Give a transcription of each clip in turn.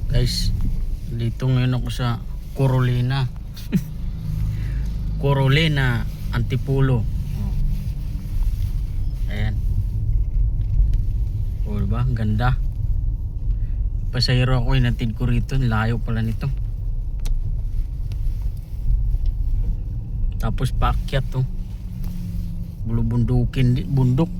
Guys, dito ngayon ako sa Carolina. Carolina Antipolo. Ayan. O diba? Ang ganda. Pasahero ako, inatid ko rito. Layo pala nito. Tapos paakyat to. Bulubundukin, bundok.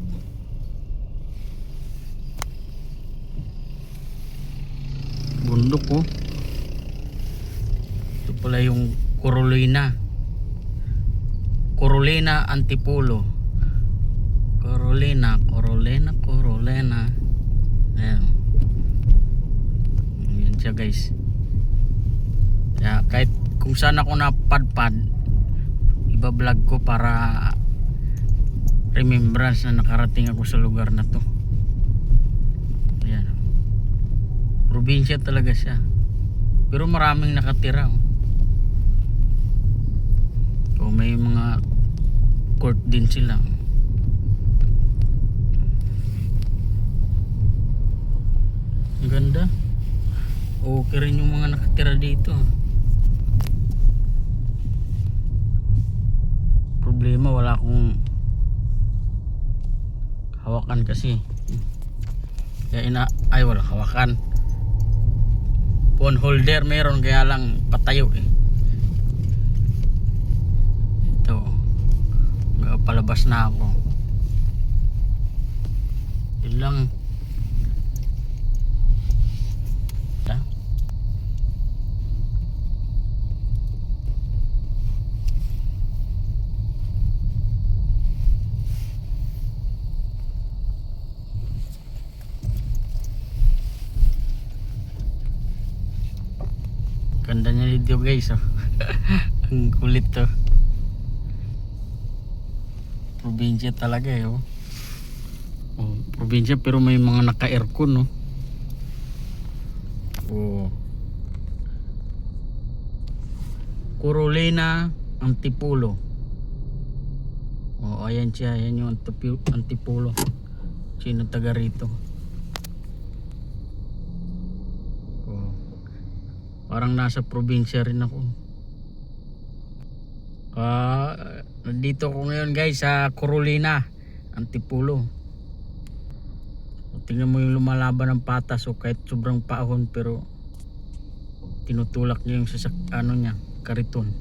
Bundok oh. Ito pala yung Carolina Antipolo. Carolina. Ayan. Yan siya guys. Kaya kahit kung saan ako napadpad, iba-vlog ko para remembrance na nakarating ako sa lugar na to. Ayan. Probinsya talaga siya. Pero maraming nakatira. O may mga court din sila. Ang ganda. Okay rin yung mga nakatira dito. Problema wala akong hawakan kasi. Kaya wala hawakan. Phone holder meron kaya lang patayo eh. Ito. Palabas na ako. Yun lang. Ganda niya dito guys oh. Ang kulit to. Probinsya talaga eh oh. Oh, probinsya pero may mga naka-aircon no. Oh. Carolina Antipolo. Oh, ayan siya, ayan yung Antipolo. Sino taga rito? Parang nasa probinsya rin ako. Nandito ko ngayon guys sa Carolina Antipolo. Tingnan mo yung lumalaban ng patas. So kahit sobrang paahon pero tinutulak niya yung niya, kariton.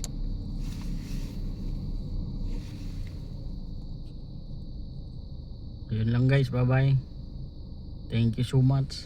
Ayun lang guys, bye bye. Thank you so much.